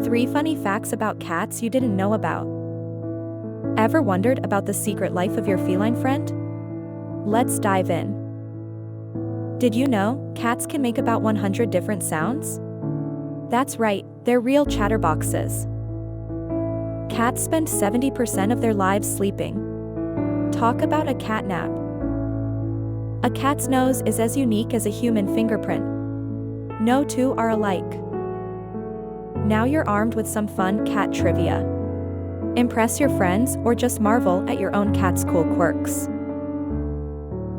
3 funny facts about cats you didn't know about. Ever wondered about the secret life of your feline friend? Let's dive in. Did you know cats can make about 100 different sounds? That's right, they're real chatterboxes. Cats spend 70% of their lives sleeping. Talk about a cat nap. A cat's nose is as unique as a human fingerprint. No two are alike. Now you're armed with some fun cat trivia. Impress your friends or just marvel at your own cat's cool quirks.